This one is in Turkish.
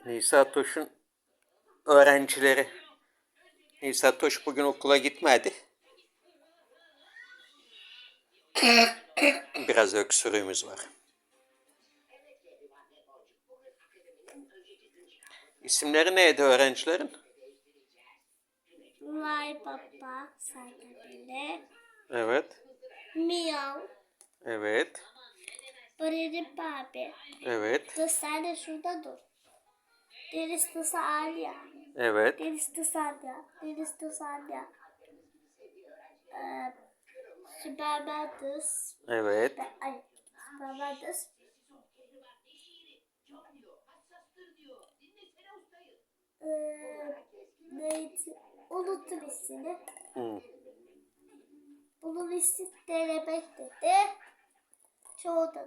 Nisa Toş'un öğrencileri. Nisa Toş bugün okula gitmedi. Biraz öksürüğümüz var. İsimleri neydi öğrencilerin? Vay baba sadece. Evet. Miyav. Evet. Barırıp abi. Evet. Dur sen de şurada dur. Deniz tısı Alya. Evet. Deniz tısı Alya. Deniz tısı Alya. Süpermen tıs. Evet. Ay, Süpermen tıs. Neydi? Unuttum ismini. Bunun ismi denemek dedi. Çoğu da